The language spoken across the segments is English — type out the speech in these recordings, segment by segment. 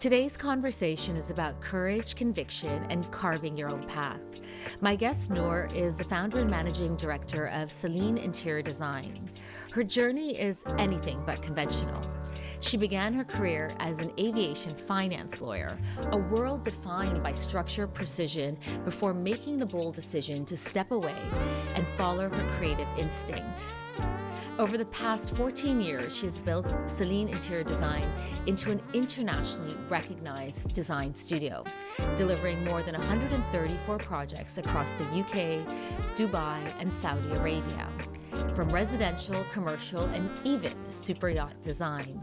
Today's conversation is about courage, conviction, and carving your own path. My guest, Noor, is the founder and managing director of Celine Interior Design. Her journey is anything but conventional. She began her career as an aviation finance lawyer, a world defined by structure, precision, before making the bold decision to step away and follow her creative instinct. Over the past 14 years, she has built Celine Interior Design into an internationally recognized design studio, delivering more than 134 projects across the UK, Dubai, and Saudi Arabia, from residential, commercial, and even super yacht design.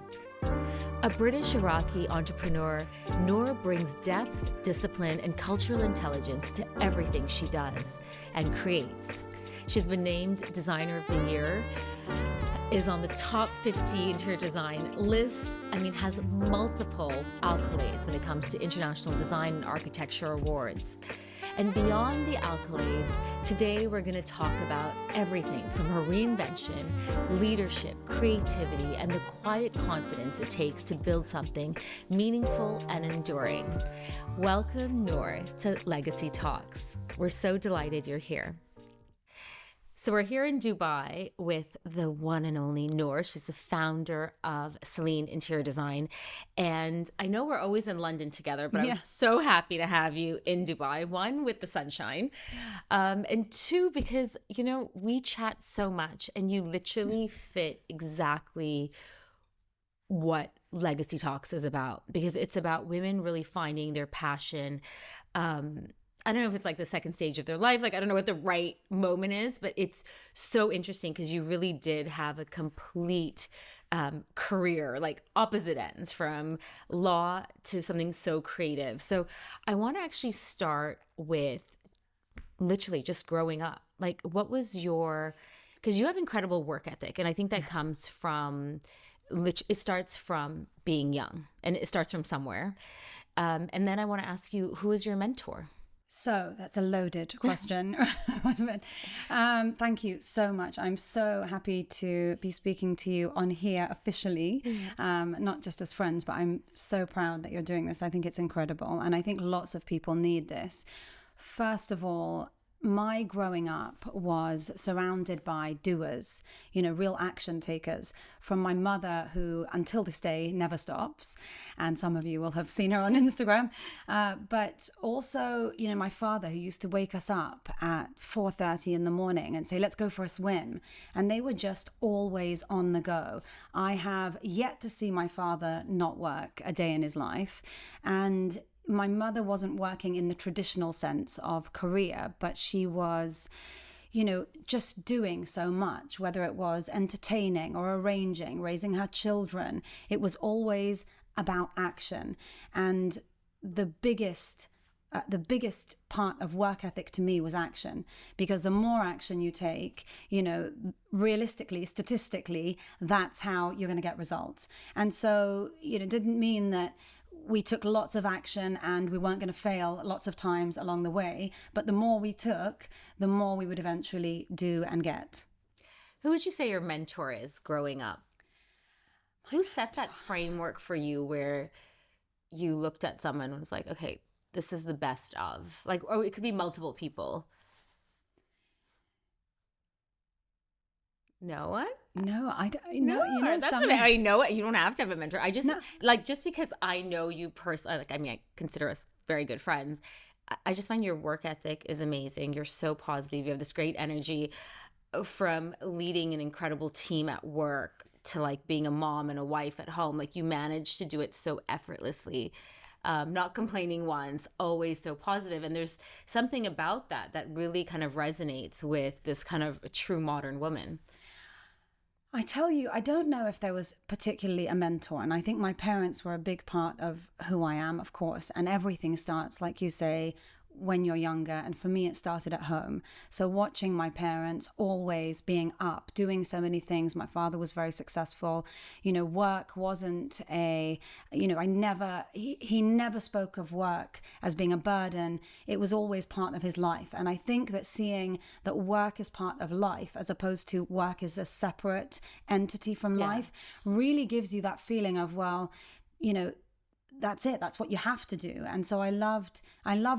A British-Iraqi entrepreneur, Noor brings depth, discipline, and cultural intelligence to everything she does and creates. She's been named Designer of the Year, is on the top 50 interior design lists, has multiple accolades when it comes to international design and architecture awards. And beyond the accolades, today we're going to talk about everything from her reinvention, leadership, creativity, and the quiet confidence it takes to build something meaningful and enduring. Welcome, Noor, to Legacy Talks. We're so delighted you're here. So we're here in Dubai with the one and only Noor. She's the founder of Celine Interior Design. And I know we're always in London together, but I'm so happy to have you in Dubai. One, with the sunshine. And two, because, we chat so much and you literally fit exactly what Legacy Talks is about. Because it's about women really finding their passion, I don't know if it's like the second stage of their life. I don't know what the right moment is, but it's so interesting because you really did have a complete career, opposite ends, from law to something so creative. So I want to actually start with literally just growing up. What was because you have incredible work ethic. And I think that comes from, it starts from being young and it starts from somewhere. And then I want to ask you, who is your mentor? So that's a loaded question, Rosemin. Thank you so much. I'm so happy to be speaking to you on here officially, not just as friends, but I'm so proud that you're doing this. I think it's incredible. And I think lots of people need this. First of all, my growing up was surrounded by doers, real action takers, from my mother, who until this day never stops. And some of you will have seen her on Instagram. But also, my father, who used to wake us up at 4:30 in the morning and say, let's go for a swim. And they were just always on the go. I have yet to see my father not work a day in his life. And my mother wasn't working in the traditional sense of career, but she was, just doing so much, whether it was entertaining or arranging, raising her children. It was always about action. And the biggest part of work ethic to me was action, because the more action you take, realistically, statistically, that's how you're going to get results. And so, it didn't mean that we took lots of action and we weren't going to fail lots of times along the way. But the more we took, the more we would eventually do and get. Who would you say your mentor is growing up? Who set that framework for you where you looked at someone and was like, okay, this is the best of? Or it could be multiple people. No one? No, I don't know. I know it. You don't have to have a mentor. I just just because I know you personally, I consider us very good friends. I just find your work ethic is amazing. You're so positive. You have this great energy, from leading an incredible team at work to being a mom and a wife at home. You manage to do it so effortlessly. Not complaining once, always so positive. And there's something about that really kind of resonates with this kind of true modern woman. I tell you, I don't know if there was particularly a mentor. And I think my parents were a big part of who I am, of course. And everything starts, like you say, when you're younger. And for me, it started at home. So watching my parents always being up, doing so many things. My father was very successful. Work wasn't he never spoke of work as being a burden. It was always part of his life. And I think that seeing that work is part of life, as opposed to work as a separate entity from life, really gives you that feeling of, that's it. That's what you have to do. And so I loved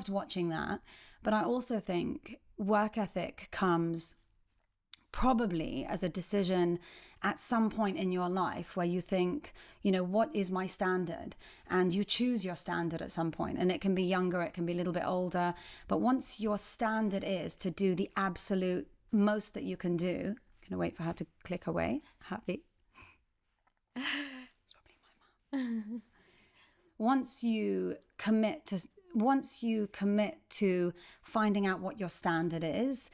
watching that. But I also think work ethic comes probably as a decision at some point in your life where you think, what is my standard? And you choose your standard at some point. And it can be younger, it can be a little bit older. But once your standard is to do the absolute most that you can do, I'm gonna wait for her to click away. Happy. It's probably my mom. Once you commit to finding out what your standard is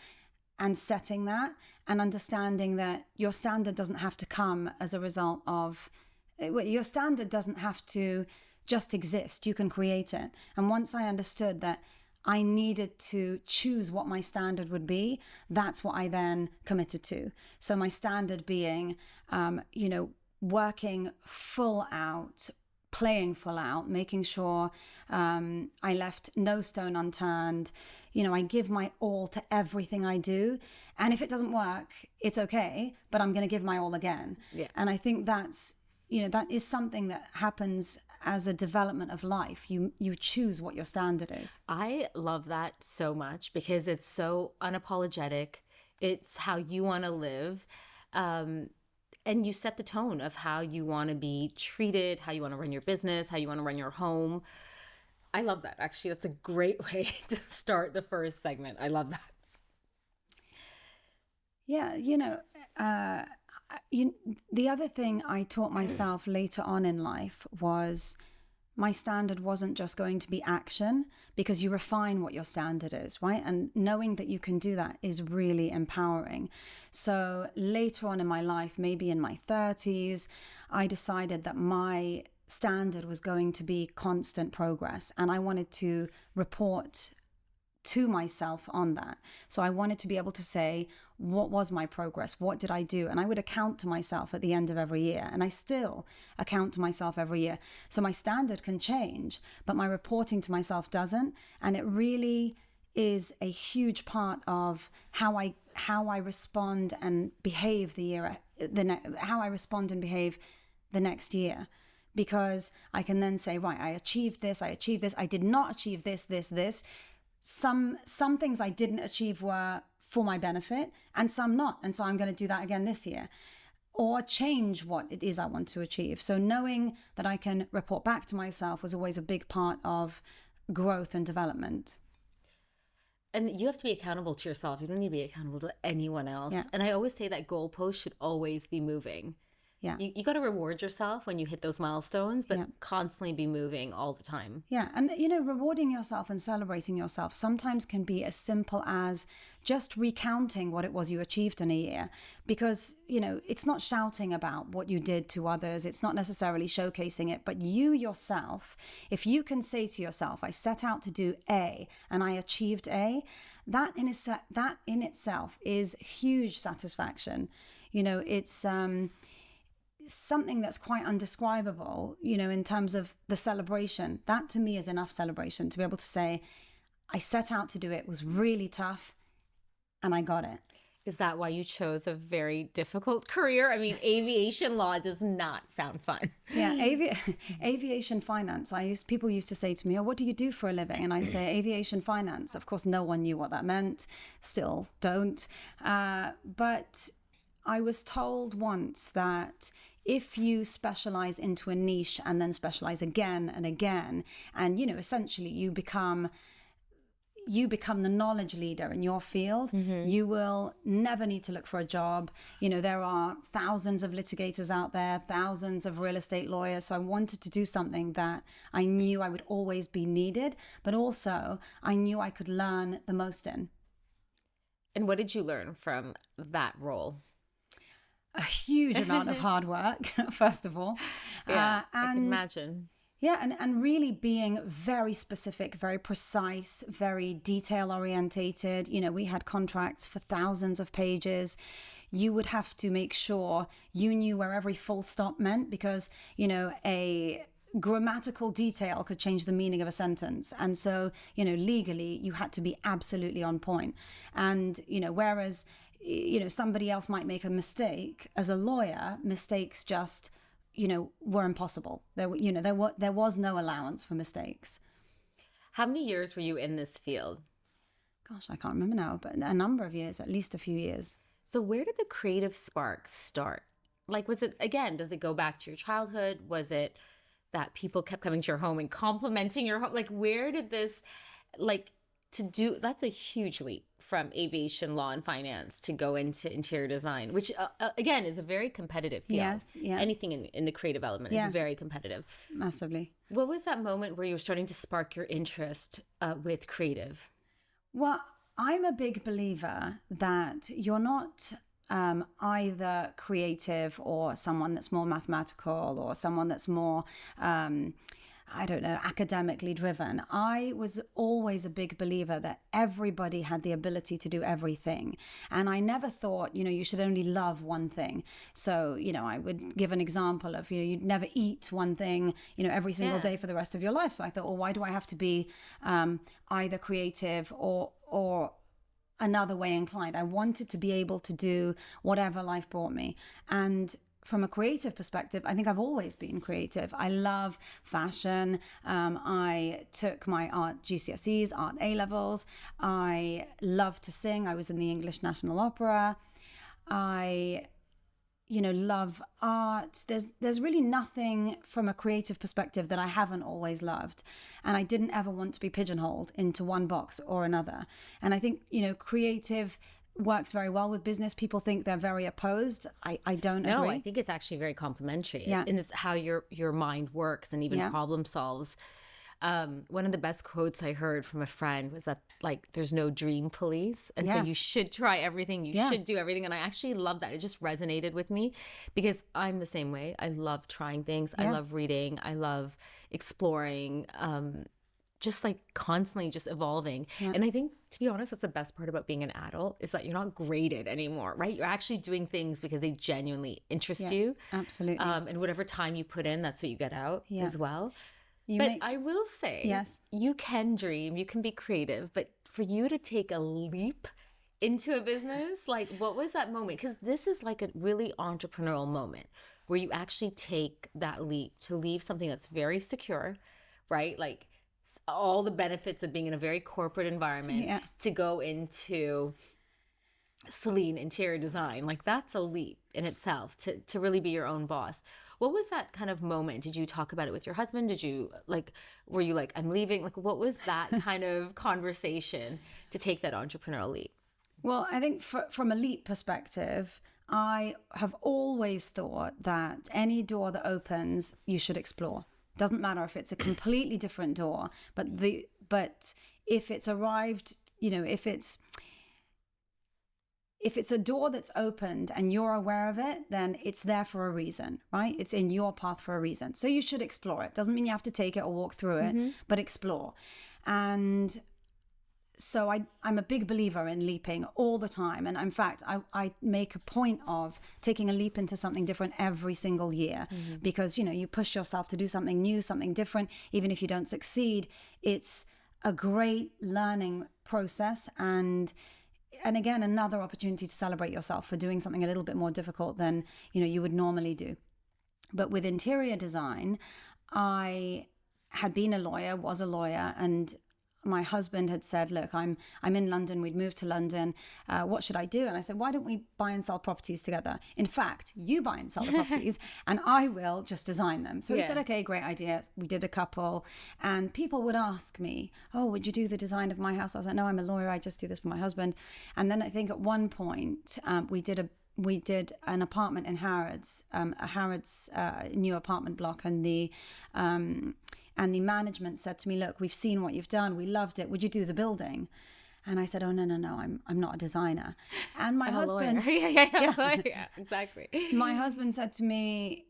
and setting that, and understanding that your standard doesn't have to come as a result of, your standard doesn't have to just exist. You can create it. And once I understood that I needed to choose what my standard would be, that's what I then committed to. So my standard being, working full out, playing full out, making sure I left no stone unturned. I give my all to everything I do. And if it doesn't work, it's okay, but I'm going to give my all again. Yeah. And I think that is something that happens as a development of life. You choose what your standard is. I love that so much because it's so unapologetic. It's how you want to live. And you set the tone of how you want to be treated, how you want to run your business, how you want to run your home. I love that. Actually, that's a great way to start the first segment. I love that. Yeah, the other thing I taught myself later on in life was my standard wasn't just going to be action, because you refine what your standard is, right? And knowing that you can do that is really empowering. So later on in my life, maybe in my 30s, I decided that my standard was going to be constant progress, and I wanted to report to myself on that. So I wanted to be able to say, what was my progress? What did I do? And I would account to myself at the end of every year. And I still account to myself every year. So my standard can change, but my reporting to myself doesn't. And it really is a huge part of how I respond and behave how I respond and behave the next year. Because I can then say, right, I achieved this, I did not achieve this. Some things I didn't achieve were for my benefit and some not. And so I'm going to do that again this year, or change what it is I want to achieve. So knowing that I can report back to myself was always a big part of growth and development. And you have to be accountable to yourself. You don't need to be accountable to anyone else. Yeah. And I always say that goalposts should always be moving. Yeah. You got to reward yourself when you hit those milestones, but constantly be moving all the time. Yeah. And, rewarding yourself and celebrating yourself sometimes can be as simple as just recounting what it was you achieved in a year. Because, it's not shouting about what you did to others. It's not necessarily showcasing it. But you yourself, if you can say to yourself, I set out to do A and I achieved A, that in itself is huge satisfaction. It's something that's quite undescribable, in terms of the celebration. That to me is enough celebration to be able to say, I set out to do it. It was really tough and I got it. Is that why you chose a very difficult career? I mean, aviation law does not sound fun. Yeah, aviation finance. People used to say to me, oh, what do you do for a living? And I say aviation finance. Of course, no one knew what that meant. Still don't. But I was told once that if you specialize into a niche and then specialize again and again, and essentially you become the knowledge leader in your field, you will never need to look for a job. There are thousands of litigators out there, thousands of real estate lawyers. So I wanted to do something that I knew I would always be needed, but also I knew I could learn the most in. And what did you learn from that role? A huge amount of hard work, first of all. Yeah, I can imagine. Yeah, and really being very specific, very precise, very detail orientated. We had contracts for thousands of pages. You would have to make sure you knew where every full stop meant, because, a grammatical detail could change the meaning of a sentence. And so, legally, you had to be absolutely on point. And, whereas somebody else might make a mistake, as a lawyer, mistakes just were impossible. There was no allowance for mistakes. How many years were you in this field? Gosh, I can't remember now, but a number of years, at least a few years. So where did the creative spark start? Like, was it, again, does it go back to your childhood? Was it that people kept coming to your home and complimenting your home? Like, where did this, like, that's a huge leap from aviation, law, and finance to go into interior design, which again is a very competitive field. Yes, yeah. Anything in the creative element is very competitive. Massively. What was that moment where you were starting to spark your interest with creative? Well, I'm a big believer that you're not either creative or someone that's more mathematical or someone that's more, academically driven. I was always a big believer that everybody had the ability to do everything. And I never thought, you should only love one thing. So, I would give an example of, you'd never eat one thing, every single day for the rest of your life. So I thought, well, why do I have to be either creative or another way inclined? I wanted to be able to do whatever life brought me. And from a creative perspective, I think I've always been creative. I love fashion. I took my art GCSEs, art A-levels. I love to sing. I was in the English National Opera. I love art. There's really nothing from a creative perspective that I haven't always loved. And I didn't ever want to be pigeonholed into one box or another. And I think, creative works very well with business. People think they're very opposed. I don't agree. No, I think it's actually very complementary. Yeah. And it's how your mind works and even problem solves. One of the best quotes I heard from a friend was that, like, there's no dream police. And so you should try everything. You should do everything. And I actually love that. It just resonated with me because I'm the same way. I love trying things. I love reading. I love exploring, just like constantly just evolving. And I think, to be honest, that's the best part about being an adult is that you're not graded anymore, right? You're actually doing things because they genuinely interest you. Absolutely. And whatever time you put in, that's what you get out as well. I will say, yes, you can dream, you can be creative, but for you to take a leap into a business, like, what was that moment? Because this is like a really entrepreneurial moment where you actually take that leap to leave something that's very secure, right? Like all the benefits of being in a very corporate environment to go into Celine Interior Design. Like, that's a leap in itself to really be your own boss. What was that kind of moment? Did you talk about it with your husband? Were you like, I'm leaving? Like, what was that kind of conversation to take that entrepreneurial leap? Well, I think from a leap perspective, I have always thought that any door that opens, you should explore. Doesn't matter if it's a completely different door, but if it's arrived, if it's a door that's opened and you're aware of it, then it's there for a reason, right? It's in your path for a reason. So you should explore it. Doesn't mean you have to take it or walk through it, but explore. And so I'm a big believer in leaping all the time. And in fact, I make a point of taking a leap into something different every single year because, you push yourself to do something new, something different. Even if you don't succeed, it's a great learning process. And again, another opportunity to celebrate yourself for doing something a little bit more difficult than, you would normally do. But with interior design, I had been was a lawyer, and my husband had said, look, I'm in London. We'd moved to London. What should I do? And I said, why don't we buy and sell properties together? In fact, you buy and sell the properties and I will just design them. So he said, okay, great idea. We did a couple, and people would ask me, oh, would you do the design of my house? I was like, no, I'm a lawyer. I just do this for my husband. And then I think at one point we did an apartment in Harrods, new apartment block, and the management said to me, look, we've seen what you've done. We loved it. Would you do the building? And I said, oh, no, I'm not a designer. And my husband, yeah, exactly. My husband said to me,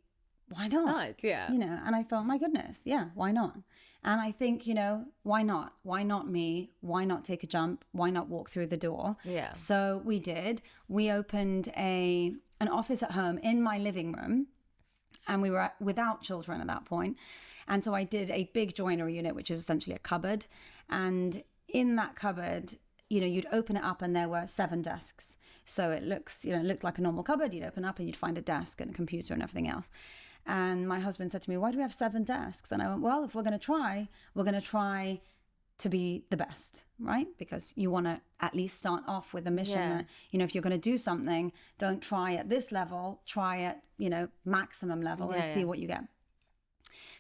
why not? Yeah. And I thought, my goodness, yeah, why not? And I think, why not? Why not me? Why not take a jump? Why not walk through the door? Yeah. So we did. We opened an office at home in my living room, and we were without children at that point. And so I did a big joinery unit, which is essentially a cupboard. And in that cupboard, you'd open it up and there were 7 desks. So it looked like a normal cupboard. You'd open up and you'd find a desk and a computer and everything else. And my husband said to me, why do we have 7 desks? And I went, well, if we're going to try, we're going to try to be the best, right? Because you want to at least start off with a mission that, if you're going to do something, don't try at this level, try at, maximum level and see what you get.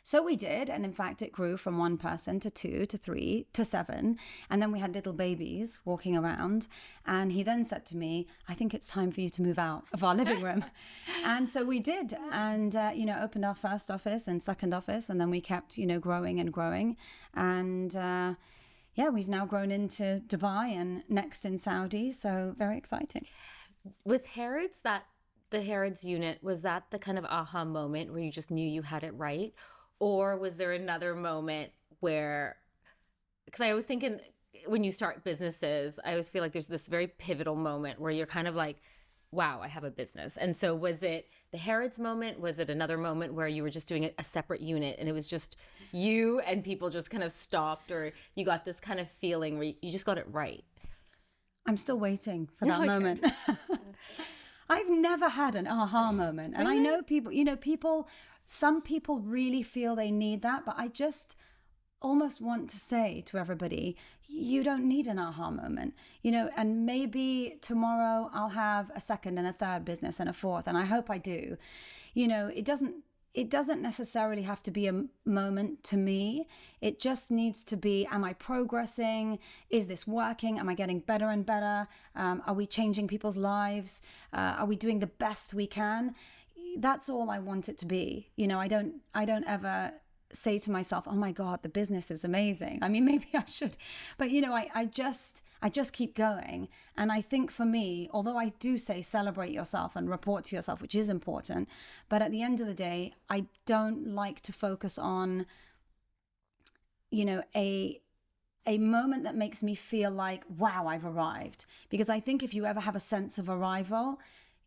So we did. And in fact, it grew from 1 person to 2 to 3 to 7. And then we had little babies walking around. And he then said to me, I think it's time for you to move out of our living room. And so we did. And, opened our first office and second office. And then we kept, growing and growing. And we've now grown into Dubai and next in Saudi. So very exciting. Was the Harrods unit, was that the kind of aha moment where you just knew you had it right? Or was there another moment where, because I always think when you start businesses, I always feel like there's this very pivotal moment where you're kind of like, wow, I have a business. And so was it the Harrods moment? Was it another moment where you were just doing a separate unit and it was just you and people just kind of stopped, or you got this kind of feeling where you just got it right? I'm still waiting for that moment. I've never had an aha moment. And I know people, some people really feel they need that, but I just almost want to say to everybody, you don't need an aha moment, and maybe tomorrow I'll have a second and a third business and a fourth, and I hope I do. It doesn't necessarily have to be a moment to me. It just needs to be, am I progressing? Is this working? Am I getting better and better? Are we changing people's lives? Are we doing the best we can? That's all I want it to be. I don't ever say to myself, oh my God, the business is amazing. I mean, maybe I should, but I just keep going. And I think for me, although I do say celebrate yourself and report to yourself, which is important, but at the end of the day, I don't like to focus on, a moment that makes me feel like, wow, I've arrived. Because I think if you ever have a sense of arrival,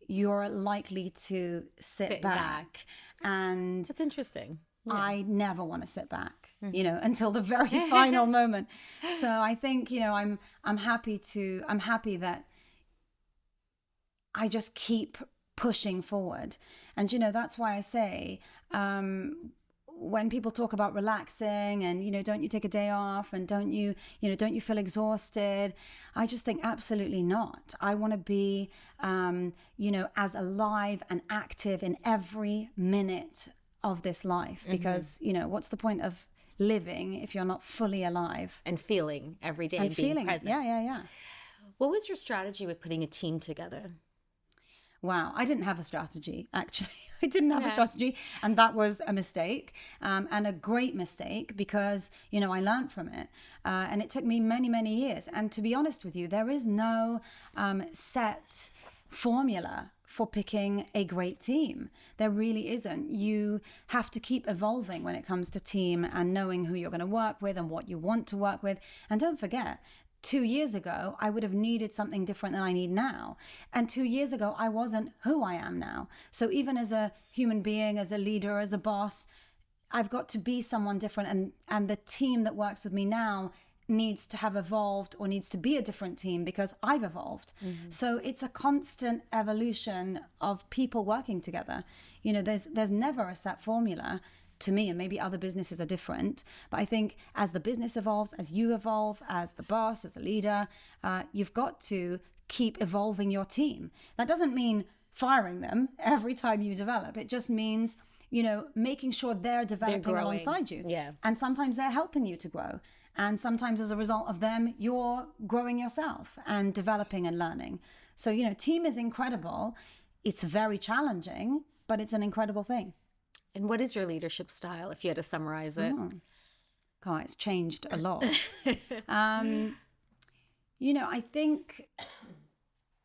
you're likely to sit back. And that's interesting. Yeah. I never want to sit back, until the very final moment. So I think, I'm happy that I just keep pushing forward. And, that's why I say, when people talk about relaxing and, don't you take a day off and don't you feel exhausted? I just think absolutely not. I want to be, as alive and active in every minute of this life, because what's the point of living if you're not fully alive and feeling every day and being feeling present? Yeah. What was your strategy with putting a team together? Wow, I didn't have a strategy, actually. I didn't have a strategy, and that was a mistake, and a great mistake, because I learned from it, and it took me many, many years. And to be honest with you, there is no set formula for picking a great team. There really isn't. You have to keep evolving when it comes to team and knowing who you're going to work with and what you want to work with. And don't forget, 2 years ago, I would have needed something different than I need now. And 2 years ago, I wasn't who I am now. So even as a human being, as a leader, as a boss, I've got to be someone different. And the team that works with me now needs to have evolved, or needs to be a different team because I've evolved. So it's a constant evolution of people working together. There's never a set formula to me, and maybe other businesses are different. But I think as the business evolves, as you evolve, as the boss, as a leader, you've got to keep evolving your team. That doesn't mean firing them every time you develop. It just means, making sure they're developing alongside you. Yeah. And sometimes they're helping you to grow. And sometimes as a result of them, you're growing yourself and developing and learning. So, team is incredible. It's very challenging, but it's an incredible thing. And what is your leadership style, if you had to summarize it? God, it's changed a lot. I think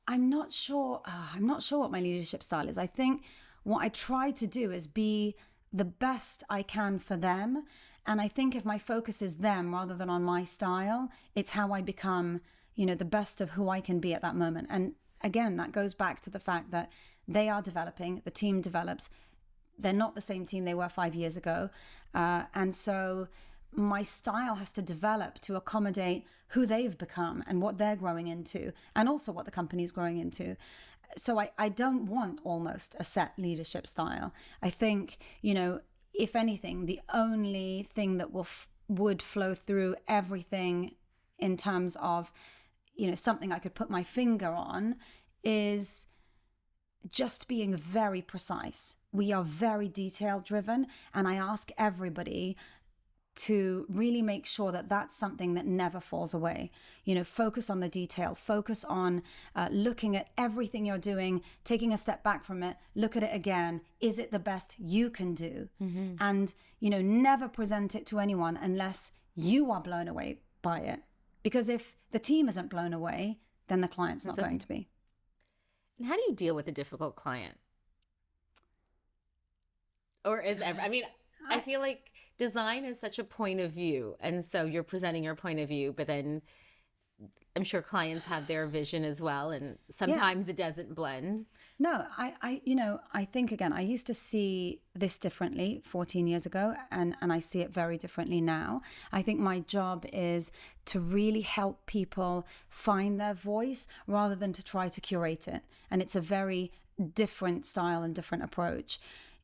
I'm not sure what my leadership style is. I think what I try to do is be the best I can for them. And I think if my focus is them rather than on my style, it's how I become, the best of who I can be at that moment. And again, that goes back to the fact that they are developing, the team develops. They're not the same team they were 5 years ago. And so my style has to develop to accommodate who they've become and what they're growing into, and also what the company's growing into. so I don't want almost a set leadership style. I think, if anything, the only thing that would flow through everything in terms of, something I could put my finger on is just being very precise. We are very detail driven, and I ask everybody to really make sure that that's something that never falls away. Focus on the detail, focus on looking at everything you're doing, taking a step back from it, look at it again. Is it the best you can do? Mm-hmm. And, never present it to anyone unless you are blown away by it. Because if the team isn't blown away, then the client's not going to be. And how do you deal with a difficult client? Or I feel like design is such a point of view. And so you're presenting your point of view, but then I'm sure clients have their vision as well. And sometimes it doesn't blend. No, I think, again, I used to see this differently 14 years ago, and I see it very differently now. I think my job is to really help people find their voice rather than to try to curate it. And it's a very different style and different approach.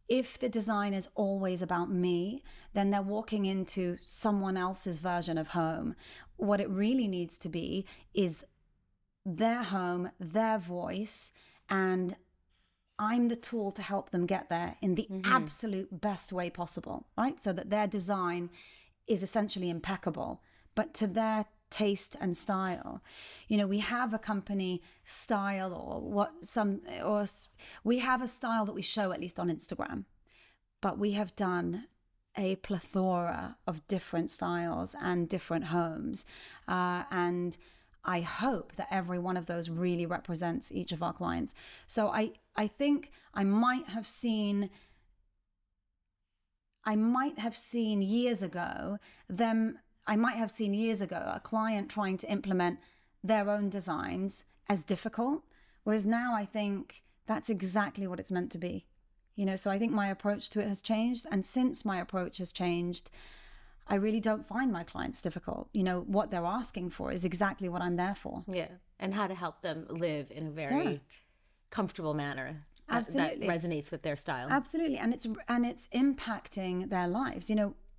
If the design is always about me, then they're walking into someone else's version of home. What it really needs to be is their home, their voice, and I'm the tool to help them get there in the absolute best way possible, right? So that their design is essentially impeccable, but to their taste and style. We have a company style we have a style that we show, at least on Instagram, but we have done a plethora of different styles and different homes. And I hope that every one of those really represents each of our clients. So I think I might have seen years ago a client trying to implement their own designs as difficult, whereas now I think that's exactly what it's meant to be. So I think my approach to it has changed. And since my approach has changed, I really don't find my clients difficult. What they're asking for is exactly what I'm there for. Yeah. And how to help them live in a very comfortable manner. Absolutely. That resonates with their style. Absolutely. And it's impacting their lives.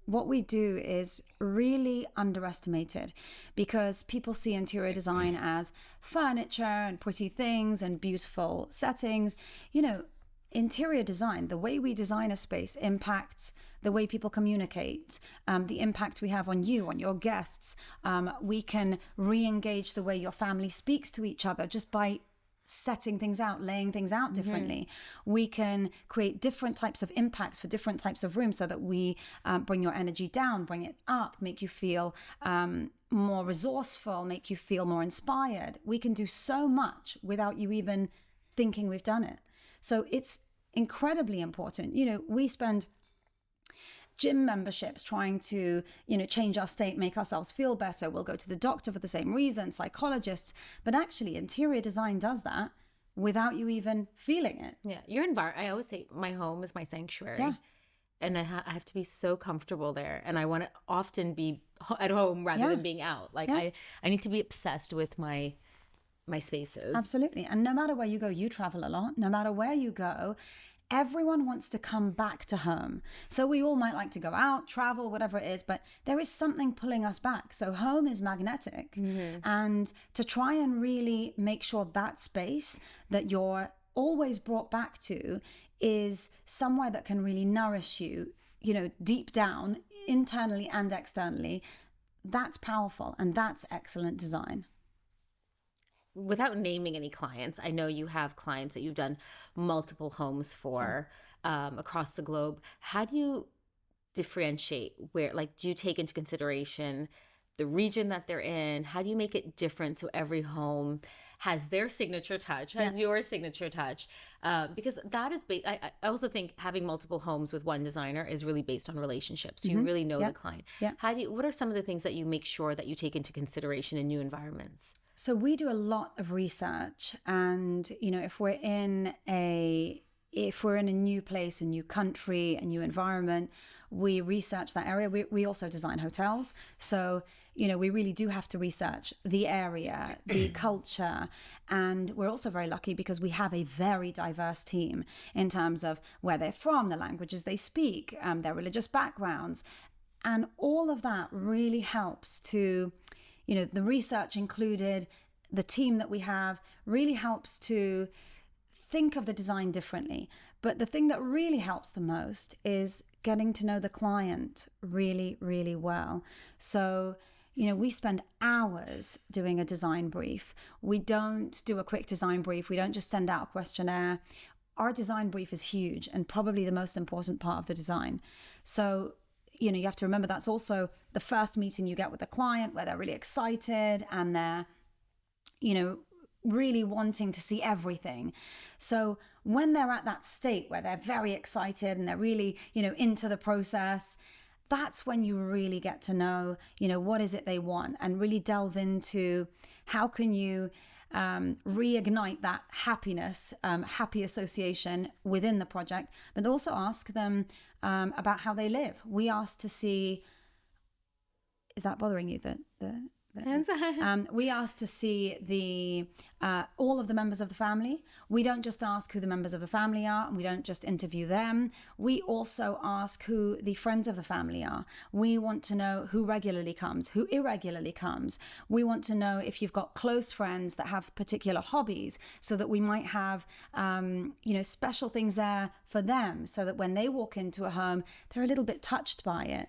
What we do is really underestimated because people see interior design as furniture and pretty things and beautiful settings. Interior design, the way we design a space impacts the way people communicate, the impact we have on you, on your guests. We can re-engage the way your family speaks to each other just by setting things out, laying things out differently. We can create different types of impact for different types of rooms so that we bring your energy down, bring it up, make you feel more resourceful, make you feel more inspired. We can do so much without you even thinking we've done it. So it's incredibly important. We spend gym memberships trying to, change our state, make ourselves feel better. We'll go to the doctor for the same reason, psychologists. But actually, interior design does that without you even feeling it. Yeah. Your environment, I always say my home is my sanctuary. Yeah. And I have to be so comfortable there. And I want to often be at home rather than being out. I need to be obsessed with my spaces. Absolutely. And no matter where you go, you travel a lot. No matter where you go, everyone wants to come back to home. So we all might like to go out, travel, whatever it is, but there is something pulling us back. So home is magnetic. And to try and really make sure that space that you're always brought back to is somewhere that can really nourish you, deep down, internally and externally, that's powerful. And that's excellent design. Without naming any clients, I know you have clients that you've done multiple homes for across the globe. How do you differentiate where, do you take into consideration the region that they're in? How do you make it different so every home has their signature touch, has your signature touch? Because that is, I also think having multiple homes with one designer is really based on relationships. You really know the client. Yeah. What are some of the things that you make sure that you take into consideration in new environments? So we do a lot of research, and if we're in a new place, a new country, a new environment, we research that area. We also design hotels. So, we really do have to research the area, the culture. And we're also very lucky because we have a very diverse team in terms of where they're from, the languages they speak, their religious backgrounds. And all of that really helps to, the research included, the team that we have really helps to think of the design differently. But the thing that really helps the most is getting to know the client really, really well. So, we spend hours doing a design brief. We don't do a quick design brief. We don't just send out a questionnaire. Our design brief is huge and probably the most important part of the design. So, you have to remember that's also the first meeting you get with the client where they're really excited and they're, really wanting to see everything. So when they're at that state where they're very excited and they're really, into the process, that's when you really get to know, what is it they want, and really delve into how can you reignite that happiness, happy association within the project, but also ask them about how they live. We ask to see, is that bothering you? We ask to see all of the members of the family. We don't just ask who the members of the family are, and we don't just interview them. We also ask who the friends of the family are. We want to know who regularly comes, who irregularly comes. We want to know if you've got close friends that have particular hobbies, so that we might have, special things there for them, so that when they walk into a home, they're a little bit touched by it.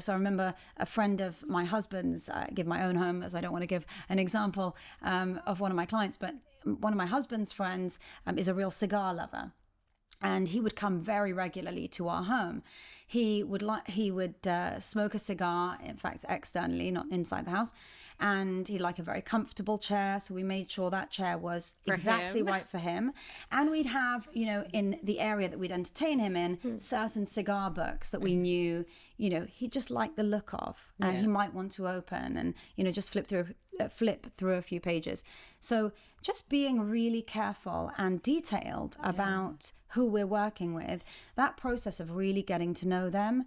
So I remember a friend of my husband's, give my own home, as I don't want to give an example of one of my clients, but one of my husband's friends is a real cigar lover, and he would come very regularly to our home. He would smoke a cigar, in fact, externally, not inside the house, and he'd like a very comfortable chair. So we made sure that chair was exactly right for him. And we'd have, in the area that we'd entertain him in, certain cigar books that we knew, he just liked the look of, and he might want to open and, just flip through a few pages. So just being really careful and detailed about who we're working with, that process of really getting to know them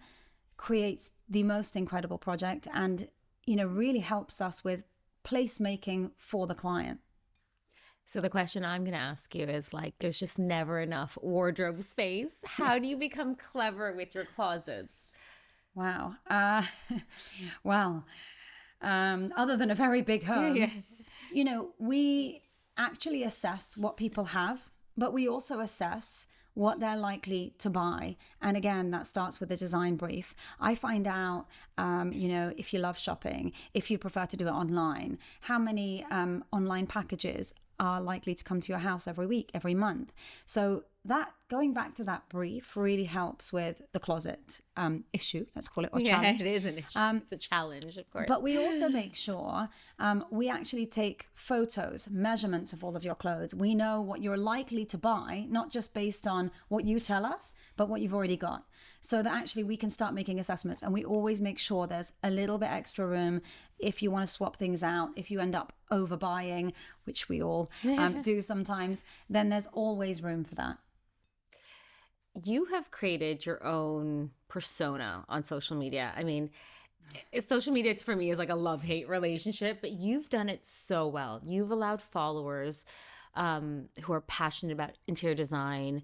creates the most incredible project, and really helps us with placemaking for the client. So the question I'm going to ask you is, there's just never enough wardrobe space. How do you become clever with your closets? Wow. Well, other than a very big home, we actually assess what people have, but we also assess what they're likely to buy. And again, that starts with the design brief. I find out, if you love shopping, if you prefer to do it online, how many online packages are likely to come to your house every week, every month. So that, going back to that brief, really helps with the closet issue, let's call it, or challenge. Yeah, it is an issue. It's a challenge, of course. But we also make sure we actually take photos, measurements of all of your clothes. We know what you're likely to buy, not just based on what you tell us, but what you've already got. So that actually we can start making assessments. And we always make sure there's a little bit extra room if you want to swap things out. If you end up overbuying, which we all do sometimes, then there's always room for that. You have created your own persona on social media. I mean, social media for me is like a love-hate relationship, but you've done it so well. You've allowed followers who are passionate about interior design,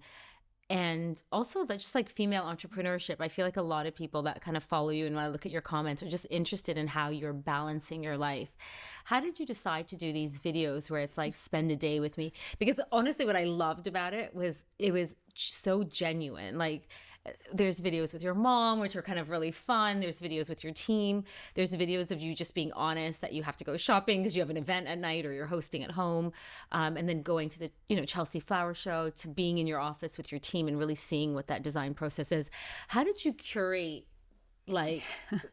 and also just like female entrepreneurship. I feel like a lot of people that kind of follow you, and when I look at your comments, are just interested in how you're balancing your life. How did you decide to do these videos where it's like, spend a day with me? Because honestly, what I loved about it was so genuine. Like, there's videos with your mom, which are kind of really fun. There's videos with your team. There's videos of you just being honest that you have to go shopping because you have an event at night or you're hosting at home. And then going to the, Chelsea Flower Show, to being in your office with your team and really seeing what that design process is. How did you curate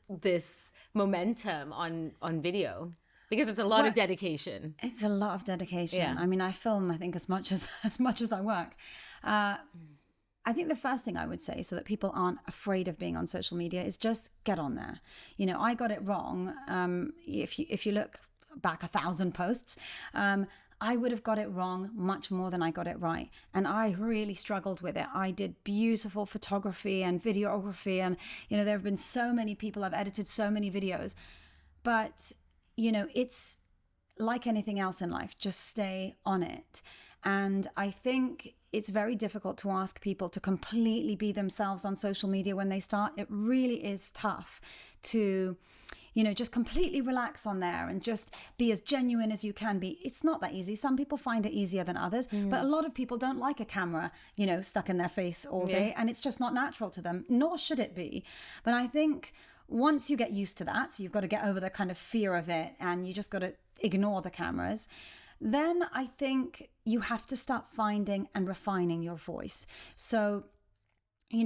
this momentum on video? Because it's a lot of dedication. It's a lot of dedication. Yeah. I mean, I film, I think, as much as I work. I think the first thing I would say, so that people aren't afraid of being on social media, is just get on there. I got it wrong. If you look back 1,000 posts, I would have got it wrong much more than I got it right. And I really struggled with it. I did beautiful photography and videography. And, there have been so many people, I've edited so many videos. But, it's like anything else in life, just stay on it. And I think it's very difficult to ask people to completely be themselves on social media when they start. It really is tough to just completely relax on there and just be as genuine as you can be. It's not that easy. Some people find it easier than others, but a lot of people don't like a camera, stuck in their face all day, and it's just not natural to them, nor should it be. But I think once you get used to that, so you've got to get over the kind of fear of it and you just got to ignore the cameras, then I think you have to start finding and refining your voice. So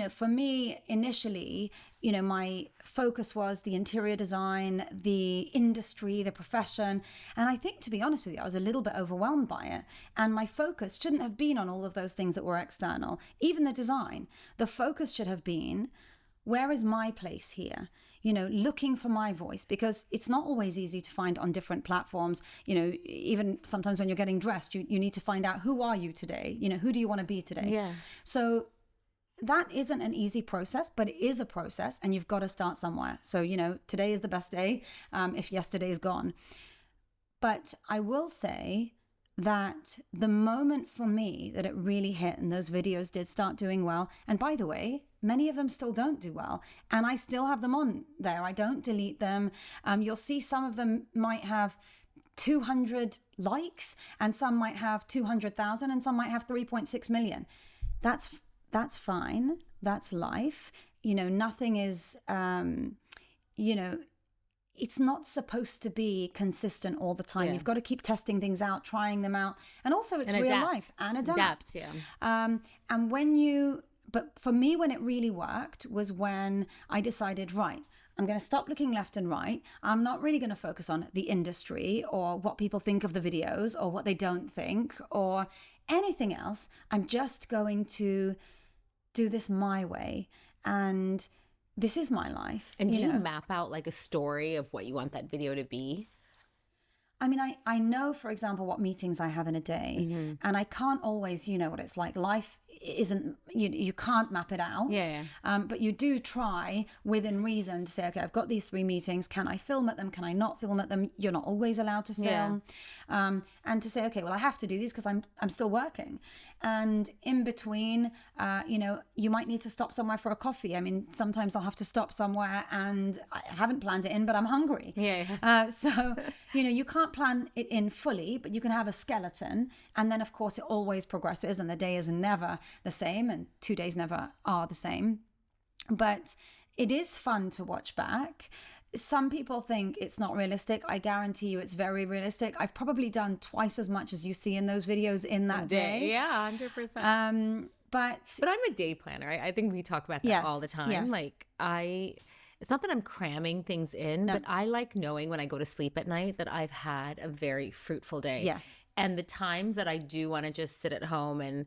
for me, initially, my focus was the interior design, the industry, the profession. And I think, to be honest with you, I was a little bit overwhelmed by it. And my focus shouldn't have been on all of those things that were external, even the design. The focus should have been, where is my place here? Looking for my voice, because it's not always easy to find on different platforms. Even sometimes when you're getting dressed, you need to find out, who are you today? Who do you want to be today? Yeah. So that isn't an easy process, but it is a process, and you've got to start somewhere. So, today is the best day if yesterday is gone. But I will say that the moment for me that it really hit and those videos did start doing well, and by the way, many of them still don't do well, and I still have them on there. I don't delete them. You'll see some of them might have 200 likes, and some might have 200,000, and some might have 3.6 million. That's fine. That's life. Nothing is, it's not supposed to be consistent all the time. You've got to keep testing things out, trying them out. And also it's real life, and adapt. But for me, when it really worked was when I decided, right, I'm going to stop looking left and right. I'm not really going to focus on the industry or what people think of the videos or what they don't think or anything else. I'm just going to do this my way, and this is my life. And do you map out like a story of what you want that video to be? I mean, I know, for example, what meetings I have in a day, and I can't always, what it's like. Life isn't, you can't map it out. But you do try within reason to say, okay, I've got these 3 meetings. Can I film at them? Can I not film at them? You're not always allowed to film. And to say, okay, well, I have to do these because I'm still working. And in between, you might need to stop somewhere for a coffee. I mean, sometimes I'll have to stop somewhere and I haven't planned it in, but I'm hungry. So, you can't plan it in fully, but you can have a skeleton. And then, of course, it always progresses, and the day is never the same, and 2 days never are the same. But it is fun to watch back. Some people think it's not realistic. I guarantee you it's very realistic. I've probably done twice as much as you see in those videos in that day. Yeah, 100%. But I'm a day planner. I think we talk about that all the time. Yes. Like it's not that I'm cramming things in, but I like knowing when I go to sleep at night that I've had a very fruitful day. Yes. And the times that I do want to just sit at home and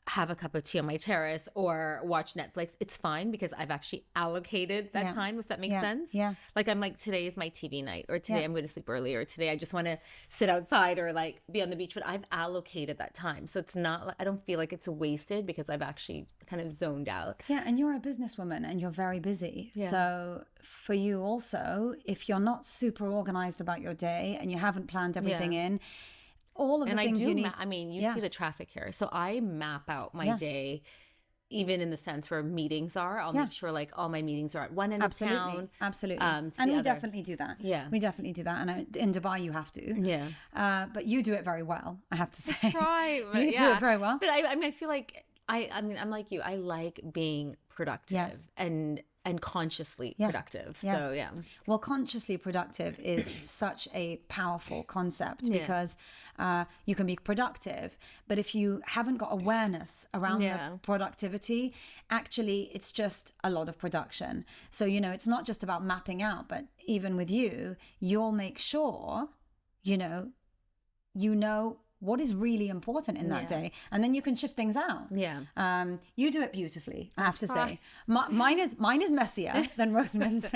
have a cup of tea on my terrace or watch Netflix, it's fine because I've actually allocated that time, if that makes sense. Like I'm like, today is my TV night, or today I'm going to sleep early, or today I just want to sit outside or like be on the beach, but I've allocated that time. So it's not, I don't feel like it's wasted because I've actually kind of zoned out. Yeah, and you're a businesswoman and you're very busy. So for you also, if you're not super organized about your day and you haven't planned everything in, all of the things you need. You see the traffic here. So I map out my day, even in the sense where meetings are. I'll make sure like all my meetings are at one end of town. Absolutely. And we definitely do that. We definitely do that. And in Dubai, you have to. But you do it very well, I have to say. I try. You do it very well. But I feel like, I'm like you. I like being productive and consciously productive. So Well, consciously productive is such a powerful concept because you can be productive, but if you haven't got awareness around the productivity, actually it's just a lot of production. So, it's not just about mapping out, but even with you'll make sure, you know what is really important in that day, and then you can shift things out. You do it beautifully, I have to say. Mine is messier than Rosemin's,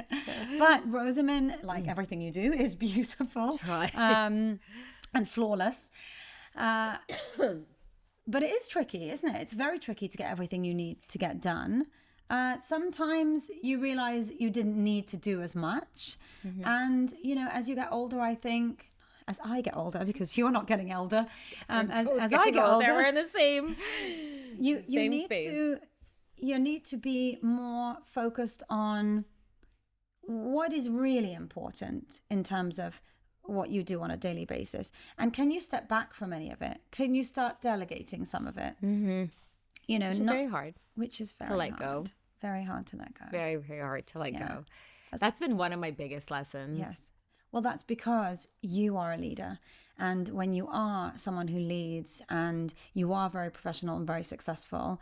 but Rosemin, like everything you do, is beautiful and flawless. Uh, but it is tricky, isn't it? It's very tricky to get everything you need to get done. Sometimes you realize you didn't need to do as much. And, as you get older, I think, as I get older, because you're not getting older, as I get older, we're in the same you need space. you need to be more focused on what is really important in terms of what you do on a daily basis. And can you step back from any of it? Can you start delegating some of it? Which is very hard. Which is very to let hard. go. Very hard to let go. Very, very hard to let go. That's been one of my biggest lessons. Yes. Well, that's because you are a leader. And when you are someone who leads and you are very professional and very successful,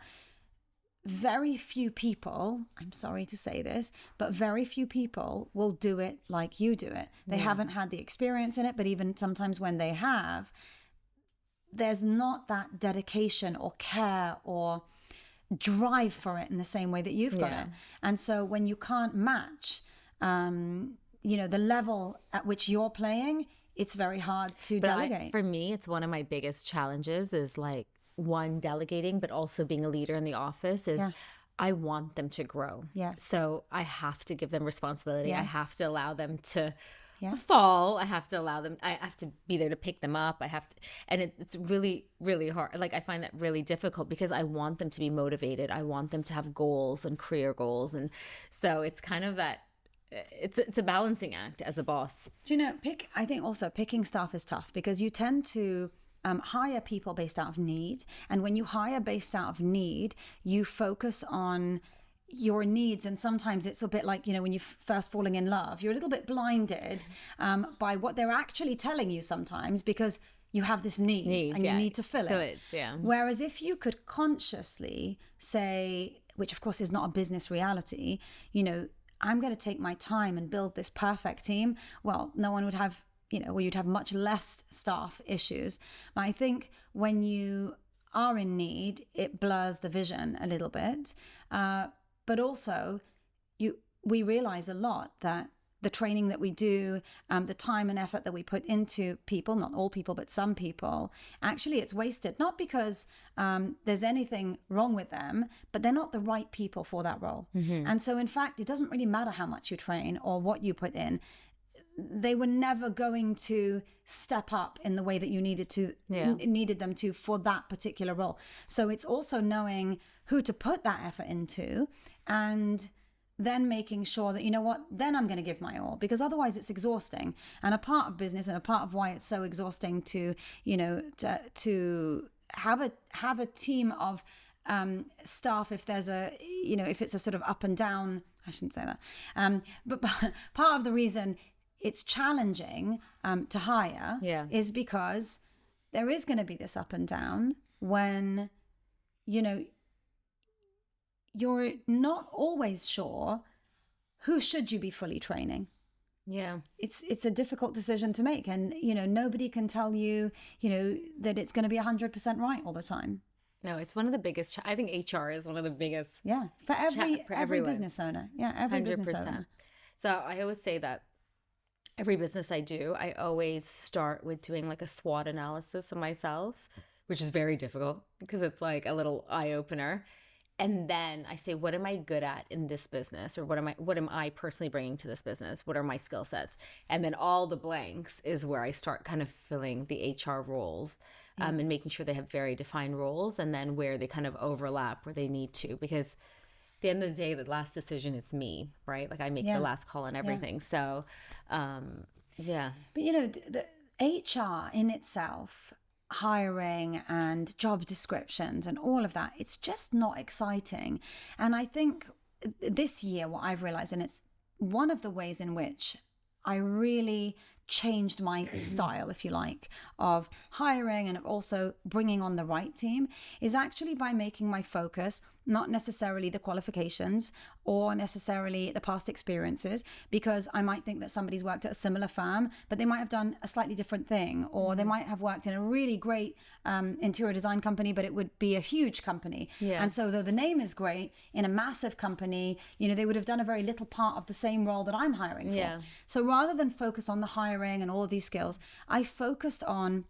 very few people, I'm sorry to say this, but very few people will do it like you do it. They haven't had the experience in it, but even sometimes when they have, there's not that dedication or care or drive for it in the same way that you've got it. And so when you can't match, the level at which you're playing, it's very hard to delegate. For me, it's one of my biggest challenges is like, one, delegating, but also being a leader in the office is I want them to grow. Yes. So I have to give them responsibility. Yes. I have to allow them to fall. I have to allow them, I have to be there to pick them up. I have to, and it's really, really hard. Like I find that really difficult because I want them to be motivated. I want them to have goals and career goals. And so it's kind of that, it's a balancing act as a boss. Do you know, I think also picking staff is tough because you tend to hire people based out of need. And when you hire based out of need, you focus on your needs. And sometimes it's a bit like, when you're first falling in love, you're a little bit blinded by what they're actually telling you sometimes because you have this need and you need to fill it. Whereas if you could consciously say, which of course is not a business reality, I'm going to take my time and build this perfect team. Well, no one would have you'd have much less staff issues. But I think when you are in need, it blurs the vision a little bit. But also, we realize a lot that the training that we do, the time and effort that we put into people, not all people, but some people, actually it's wasted. Not because there's anything wrong with them, but they're not the right people for that role. And so in fact, it doesn't really matter how much you train or what you put in. They were never going to step up in the way that you needed them to for that particular role. So it's also knowing who to put that effort into and then making sure that, then I'm going to give my all, because otherwise it's exhausting. And a part of business and a part of why it's so exhausting to have a team of staff, if there's if it's a sort of up and down, I shouldn't say that. But part of the reason it's challenging to hire is because there is going to be this up and down when, you're not always sure who should you be fully training. Yeah. It's a difficult decision to make. And, nobody can tell you, that it's going to be 100% right all the time. No, it's one of the biggest, I think HR is one of the biggest. Yeah. For every business owner. Yeah. Every 100%. Business owner. So I always say that every business I do, I always start with doing like a SWOT analysis of myself, which is very difficult because it's like a little eye opener. And then I say, what am I good at in this business? Or what am I personally bringing to this business? What are my skill sets? And then all the blanks is where I start kind of filling the HR roles and making sure they have very defined roles, and then where they kind of overlap where they need to, because at the end of the day, the last decision is me, right? Like I make the last call on everything. So, yeah. But the HR in itself, hiring and job descriptions and all of that, it's just not exciting. And I think this year what I've realized, and it's one of the ways in which I really changed my style, if you like, of hiring and of also bringing on the right team, is actually by making my focus not necessarily the qualifications or necessarily the past experiences, because I might think that somebody's worked at a similar firm, but they might have done a slightly different thing, or they might have worked in a really great interior design company, but it would be a huge company. Yeah. And so though the name is great, in a massive company, they would have done a very little part of the same role that I'm hiring for. Yeah. So rather than focus on the hiring and all of these skills, I focused on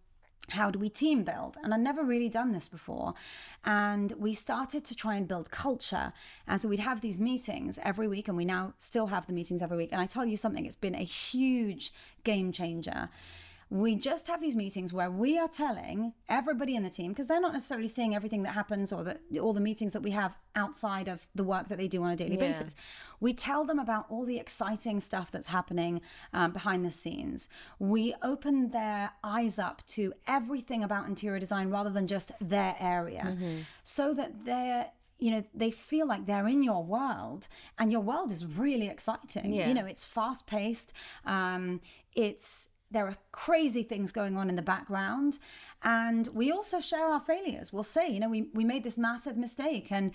how do we team build? And I'd never really done this before. And we started to try and build culture. And so we'd have these meetings every week, and we now still have the meetings every week. And I tell you something, it's been a huge game changer. We just have these meetings where we are telling everybody in the team, because they're not necessarily seeing everything that happens or all the meetings that we have outside of the work that they do on a daily basis. We tell them about all the exciting stuff that's happening behind the scenes. We open their eyes up to everything about interior design rather than just their area, so that they feel like they're in your world, and your world is really exciting. It's fast paced. There are crazy things going on in the background. And we also share our failures. We'll say, we made this massive mistake, and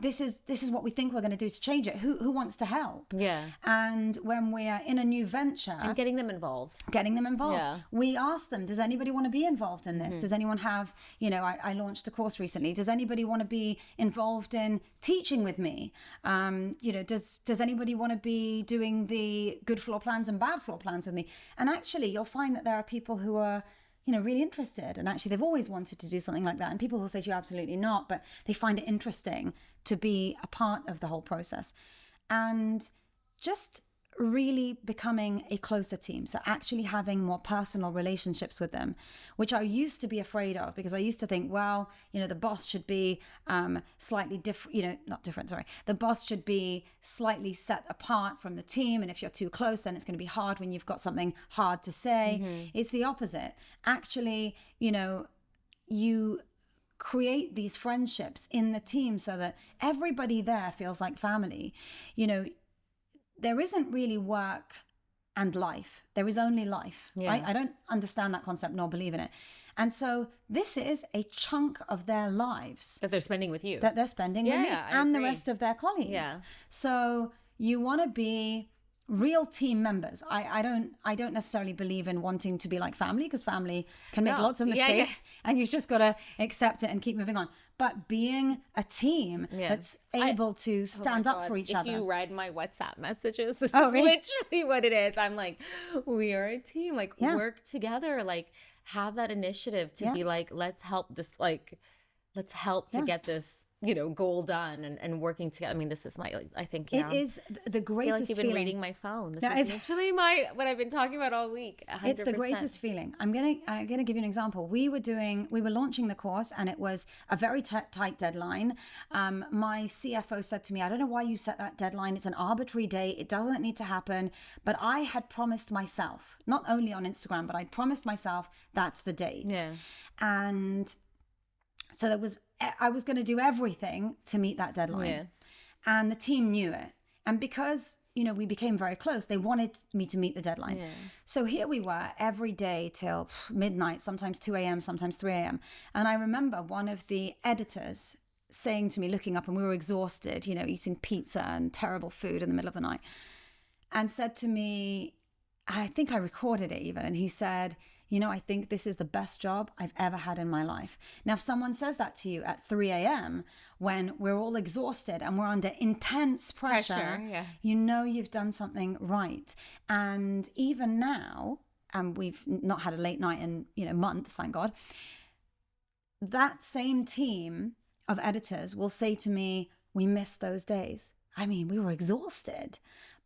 this is what we think we're going to do to change it. Who wants to help? Yeah. And when we're in a new venture, and getting them involved. Yeah. We ask them, does anybody want to be involved in this? Does anyone have, I launched a course recently. Does anybody want to be involved in teaching with me? Does anybody want to be doing the good floor plans and bad floor plans with me? And actually, you'll find that there are people who are really interested, and actually they've always wanted to do something like that, and people will say to you absolutely not, but they find it interesting to be a part of the whole process. And just really becoming a closer team, so actually having more personal relationships with them, which I used to be afraid of, because I used to think, the boss should be slightly different, the boss should be slightly set apart from the team, and if you're too close, then it's going to be hard when you've got something hard to say. It's the opposite. Actually, you create these friendships in the team so that everybody there feels like family. There isn't really work and life. There is only life, right? I don't understand that concept nor believe in it. And so this is a chunk of their lives that they're spending with you, with me and the rest of their colleagues. Yeah. So you want to be real team members. I don't necessarily believe in wanting to be like family, because family can make lots of mistakes, and you've just got to accept it and keep moving on. But being a team that's able to stand up for each other. If you read my WhatsApp messages, this is literally what it is. I'm like, we are a team. Like, work together. Like, have that initiative to be like, let's help to get this goal done, and working together. I mean, this is I think it is the greatest I feel like you've been feeling. reading my phone. This is literally what I've been talking about all week. 100%. It's the greatest feeling. I'm gonna give you an example. We were launching the course, and it was a very tight deadline. My CFO said to me, I don't know why you set that deadline. It's an arbitrary date. It doesn't need to happen. But I had promised myself, not only on Instagram, but I promised myself that's the date. Yeah. And so I was going to do everything to meet that deadline. Yeah. And the team knew it. And because, we became very close, they wanted me to meet the deadline. Yeah. So here we were every day till midnight, sometimes 2 a.m., sometimes 3 a.m. And I remember one of the editors saying to me, looking up, and we were exhausted, eating pizza and terrible food in the middle of the night, and said to me, I think I recorded it even, and he said, I think this is the best job I've ever had in my life. Now, if someone says that to you at 3 a.m. when we're all exhausted and we're under intense pressure, you've done something right. And even now, and we've not had a late night in, months, thank God, that same team of editors will say to me, we miss those days. I mean, we were exhausted.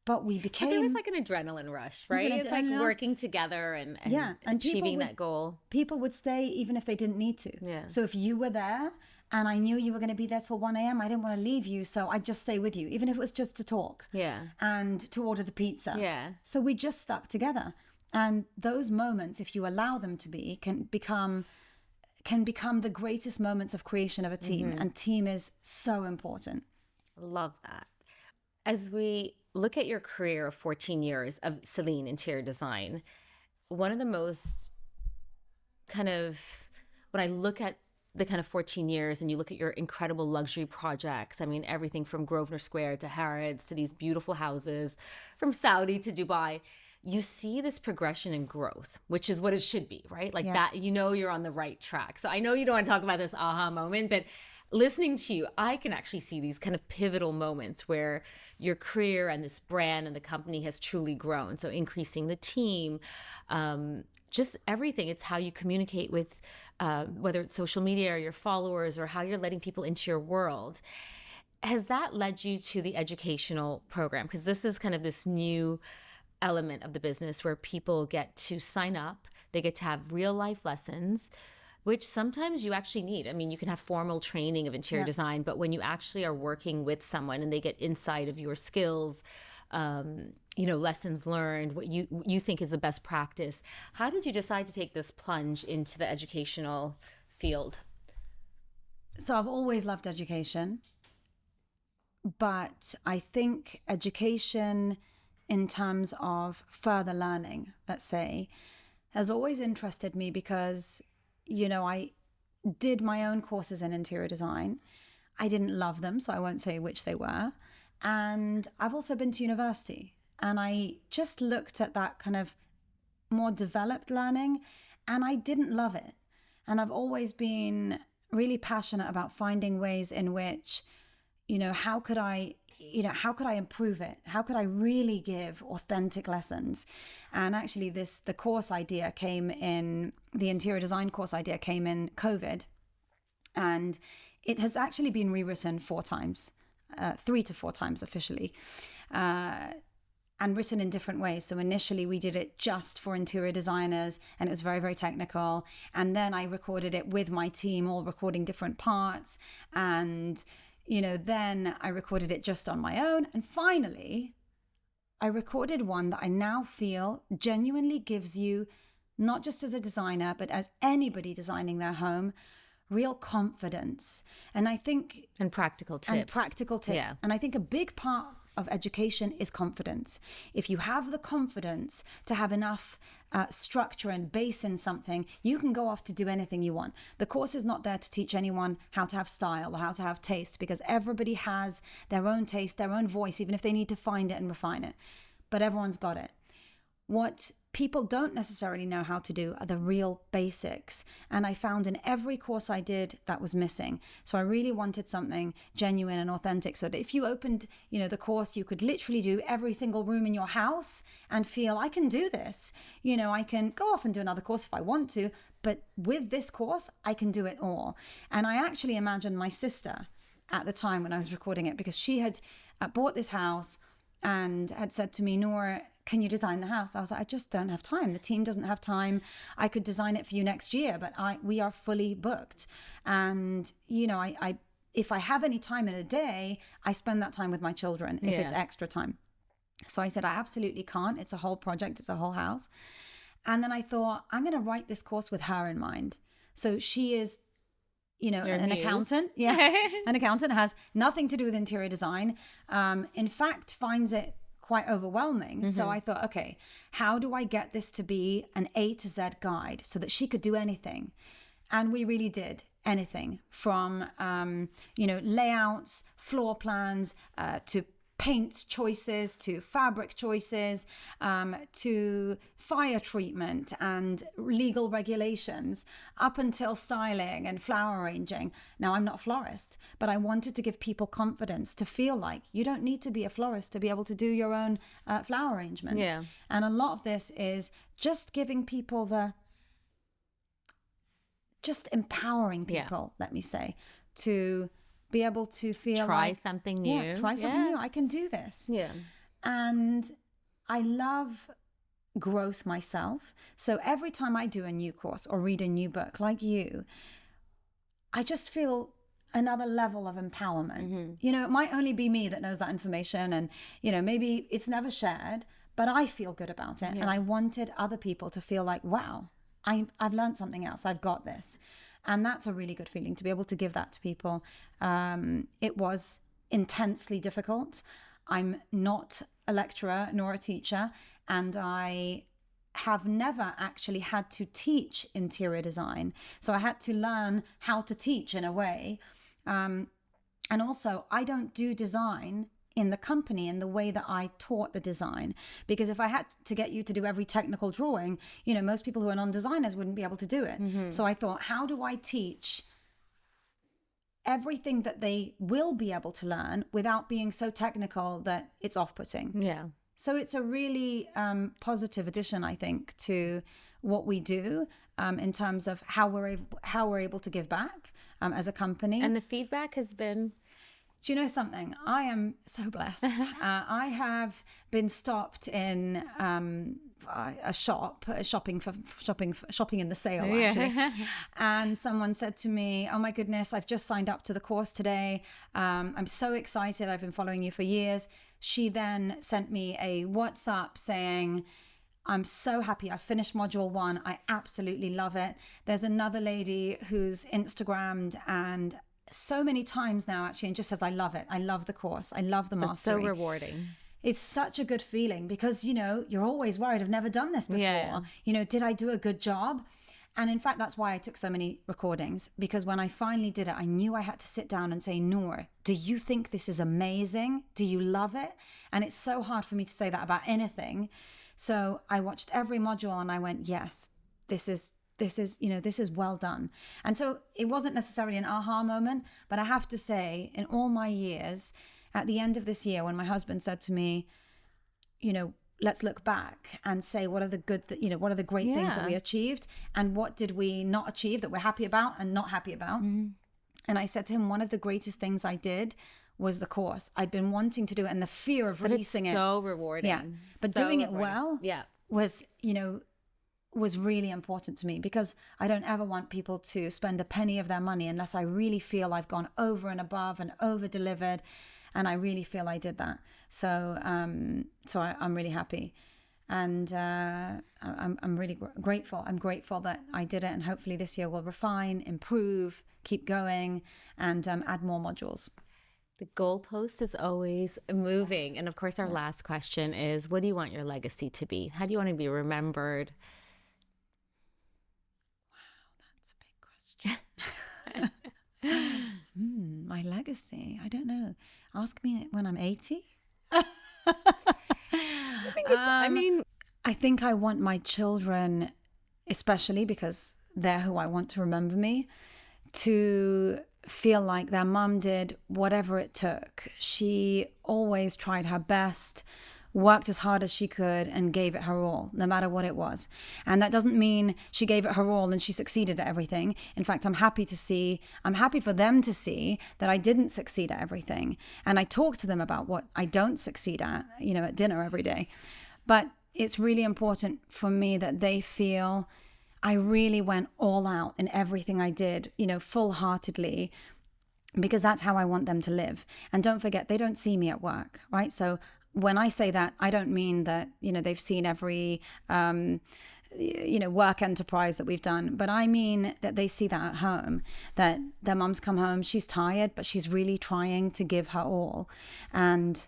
But there was like an adrenaline rush, right? It's like working together and achieving that goal. People would stay even if they didn't need to. Yeah. So if you were there and I knew you were going to be there till 1 a.m., I didn't want to leave you. So I'd just stay with you, even if it was just to talk. Yeah. And to order the pizza. Yeah. So we just stuck together. And those moments, if you allow them to be, can become the greatest moments of creation of a team. And team is so important. Love that. As we look at your career of 14 years of Celine Interior Design, one of the most when I look at the kind of 14 years and you look at your incredible luxury projects, I mean, everything from Grosvenor Square to Harrods to these beautiful houses, from Saudi to Dubai, you see this progression and growth, which is what it should be, right? Like that, you're on the right track. So I know you don't want to talk about this aha moment, but listening to you, I can actually see these kind of pivotal moments where your career and this brand and the company has truly grown. So increasing the team, just everything. It's how you communicate with, whether it's social media or your followers, or how you're letting people into your world. Has that led you to the educational program? Because this is kind of this new element of the business where people get to sign up, they get to have real life lessons, which sometimes you actually need. I mean, you can have formal training of interior design, but when you actually are working with someone and they get insight of your skills, lessons learned, what you think is the best practice. How did you decide to take this plunge into the educational field? So I've always loved education, but I think education in terms of further learning, let's say, has always interested me because, I did my own courses in interior design. I didn't love them, so I won't say which they were. And I've also been to university, and I just looked at that kind of more developed learning, and I didn't love it. And I've always been really passionate about finding ways in which, how could I improve it? How could I really give authentic lessons? And actually the interior design course idea came in COVID. And it has actually been rewritten 4 times, 3 to 4 times officially, and written in different ways. So initially we did it just for interior designers, and it was very, very technical. And then I recorded it with my team, all recording different parts. And then I recorded it just on my own. And finally, I recorded one that I now feel genuinely gives you, not just as a designer, but as anybody designing their home, real confidence. And I think... And practical tips. Yeah. And I think a big part of education is confidence. If you have the confidence to have enough structure and base in something, you can go off to do anything you want. The course is not there to teach anyone how to have style or how to have taste, because everybody has their own taste, their own voice, even if they need to find it and refine it. But everyone's got it. What people don't necessarily know how to do are the real basics. And I found in every course I did that was missing. So I really wanted something genuine and authentic, so that if you opened, the course, you could literally do every single room in your house and feel, I can do this. I can go off and do another course if I want to, but with this course, I can do it all. And I actually imagined my sister at the time when I was recording it, because she had bought this house and had said to me, Noor, can you design the house? I was like, I just don't have time. The team doesn't have time. I could design it for you next year, but we are fully booked. And, if I have any time in a day, I spend that time with my children, if it's extra time. So I said, I absolutely can't. It's a whole project. It's a whole house. And then I thought, I'm going to write this course with her in mind. So she is, an accountant. Yeah. An accountant, has nothing to do with interior design. In fact, finds it quite overwhelming. Mm-hmm. So I thought, okay, how do I get this to be an A to Z guide so that she could do anything? And we really did anything from, layouts, floor plans, to paint choices, to fabric choices, to fire treatment and legal regulations, up until styling and flower arranging. Now, I'm not a florist, but I wanted to give people confidence to feel like you don't need to be a florist to be able to do your own flower arrangements. Yeah. And a lot of this is just giving people just empowering people, let me say, to be able to feel try something new. Yeah, try something new. I can do this. Yeah. And I love growth myself. So every time I do a new course or read a new book like you, I just feel another level of empowerment. Mm-hmm. It might only be me that knows that information, and, maybe it's never shared, but I feel good about it. Yeah. And I wanted other people to feel like, wow, I've learned something else. I've got this. And that's a really good feeling to be able to give that to people. It was intensely difficult. I'm not a lecturer nor a teacher, and I have never actually had to teach interior design. So I had to learn how to teach in a way. And also, I don't do design in the company in the way that I taught the design. Because if I had to get you to do every technical drawing, most people who are non-designers wouldn't be able to do it. Mm-hmm. So I thought, how do I teach everything that they will be able to learn without being so technical that it's off-putting. Yeah. So it's a really positive addition, I think, to what we do in terms of how we're able to give back as a company. And the feedback has been... Do you know something? I am so blessed. I have been stopped in a shop, shopping in the sale, actually. And someone said to me, "Oh my goodness, I've just signed up to the course today. I'm so excited. I've been following you for years." She then sent me a WhatsApp saying, "I'm so happy. I finished module 1. I absolutely love it." There's another lady who's Instagrammed and so many times now actually and just says, "I love it. I love the course. I love the mastery." It's so rewarding. It's such a good feeling because, you're always worried, "I've never done this before. Yeah. Did I do a good job?" And in fact, that's why I took so many recordings, because when I finally did it, I knew I had to sit down and say, "Noor, do you think this is amazing? Do you love it?" And it's so hard for me to say that about anything. So I watched every module and I went, "Yes, this is well done." And so it wasn't necessarily an aha moment, but I have to say, in all my years, at the end of this year, when my husband said to me, "Let's look back and say what are the what are the great things that we achieved, and what did we not achieve that we're happy about and not happy about?" And I said to him, one of the greatest things I did was the course. I'd been wanting to do it, and the fear of releasing it. So rewarding. Yeah, but so doing rewarding. it well. Yeah. Was really important to me, because I don't ever want people to spend a penny of their money unless I really feel I've gone over and above and over delivered, and I really feel I did that. So I'm really happy, and I'm really grateful. I'm grateful that I did it, and hopefully this year we'll refine, improve, keep going, and add more modules. The goalpost is always moving, and of course our last question is, what do you want your legacy to be? How do you want to be remembered? My legacy, I don't know. Ask me when I'm 80. I think I want my children, especially because they're who I want to remember me, to feel like their mum did whatever it took. She always tried her best, worked as hard as she could, and gave it her all, no matter what it was. And that doesn't mean she gave it her all and she succeeded at everything. In fact, I'm happy for them to see that I didn't succeed at everything. And I talk to them about what I don't succeed at, at dinner every day. But it's really important for me that they feel I really went all out in everything I did, full-heartedly, because that's how I want them to live. And don't forget, they don't see me at work, right? So when I say that, I don't mean that, they've seen every, work enterprise that we've done, but I mean that they see that at home, that their mum's come home, she's tired, but she's really trying to give her all. And,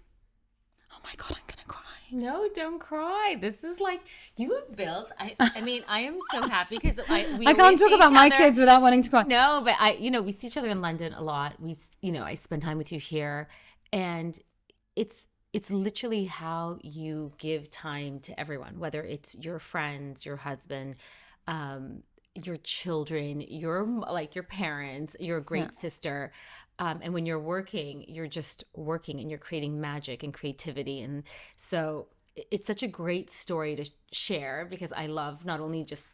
oh my God, I'm going to cry. No, don't cry. This is like, you have built, I am so happy because I can't talk about my kids without wanting to cry. No, but we see each other in London a lot. I spend time with you here, and it's literally how you give time to everyone, whether it's your friends, your husband, your children, your parents, your great sister. And when you're working, you're just working and you're creating magic and creativity. And so it's such a great story to share, because I love not only just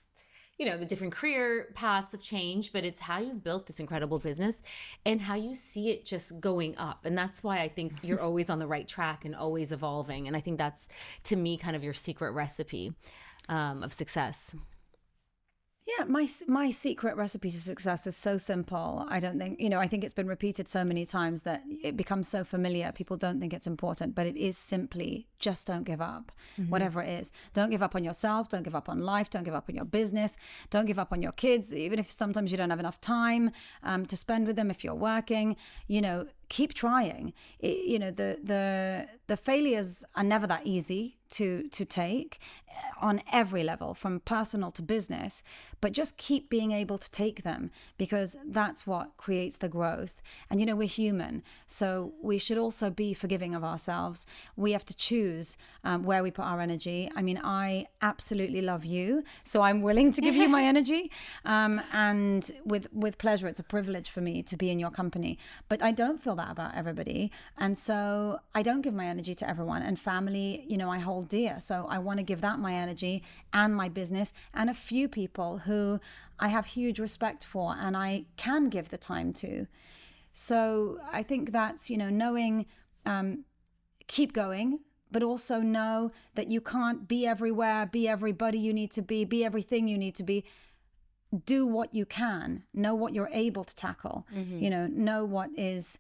the different career paths of change, but it's how you've built this incredible business and how you see it just going up. And that's why I think you're always on the right track and always evolving. And I think that's, to me, kind of your secret recipe of success. Yeah, my secret recipe to success is so simple. I don't think, I think it's been repeated so many times that it becomes so familiar. People don't think it's important, but it is simply just don't give up, whatever it is. Don't give up on yourself. Don't give up on life. Don't give up on your business. Don't give up on your kids, even if sometimes you don't have enough time to spend with them if you're working. keep trying. The failures are never that easy to take on every level, from personal to business, but just keep being able to take them, because that's what creates the growth. And we're human, so we should also be forgiving of ourselves. We have to choose where we put our energy. I mean, I absolutely love you, so I'm willing to give you my energy, and with pleasure. It's a privilege for me to be in your company, but I don't feel that about everybody, and so I don't give my energy to everyone. And family, I hold dear, so I want to give that my energy and my business, and a few people who I have huge respect for and I can give the time to. So I think that's, knowing, keep going, but also know that you can't be everywhere, be everybody you need to be everything you need to be. Do what you can, know what you're able to tackle, know what is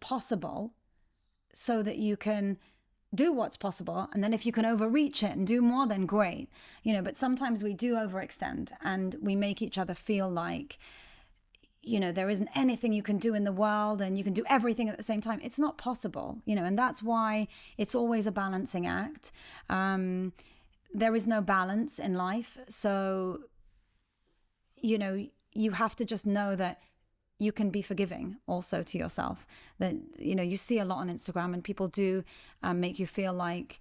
possible, so that you can do what's possible. And then if you can overreach it and do more, then great. But sometimes we do overextend and we make each other feel like, there isn't anything you can do in the world and you can do everything at the same time. It's not possible, and that's why it's always a balancing act. There is no balance in life. So, you have to just know that you can be forgiving also to yourself. That, you see a lot on Instagram, and people do make you feel like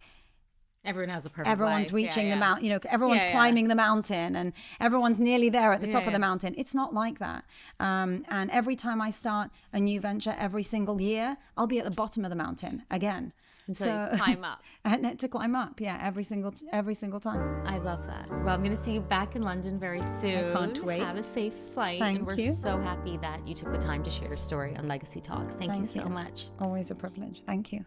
everyone has a perfect everyone's life. reaching the mountain, everyone's climbing the mountain and everyone's nearly there at the top of the mountain. It's not like that. And every time I start a new venture, every single year, I'll be at the bottom of the mountain again. Until you climb up. And to climb up, every single time. I love that. Well, I'm going to see you back in London very soon. I can't wait. Have a safe flight. Thank we're you. so happy that you took the time to share your story on Legacy Talks. Thank you so much. Always a privilege. Thank you.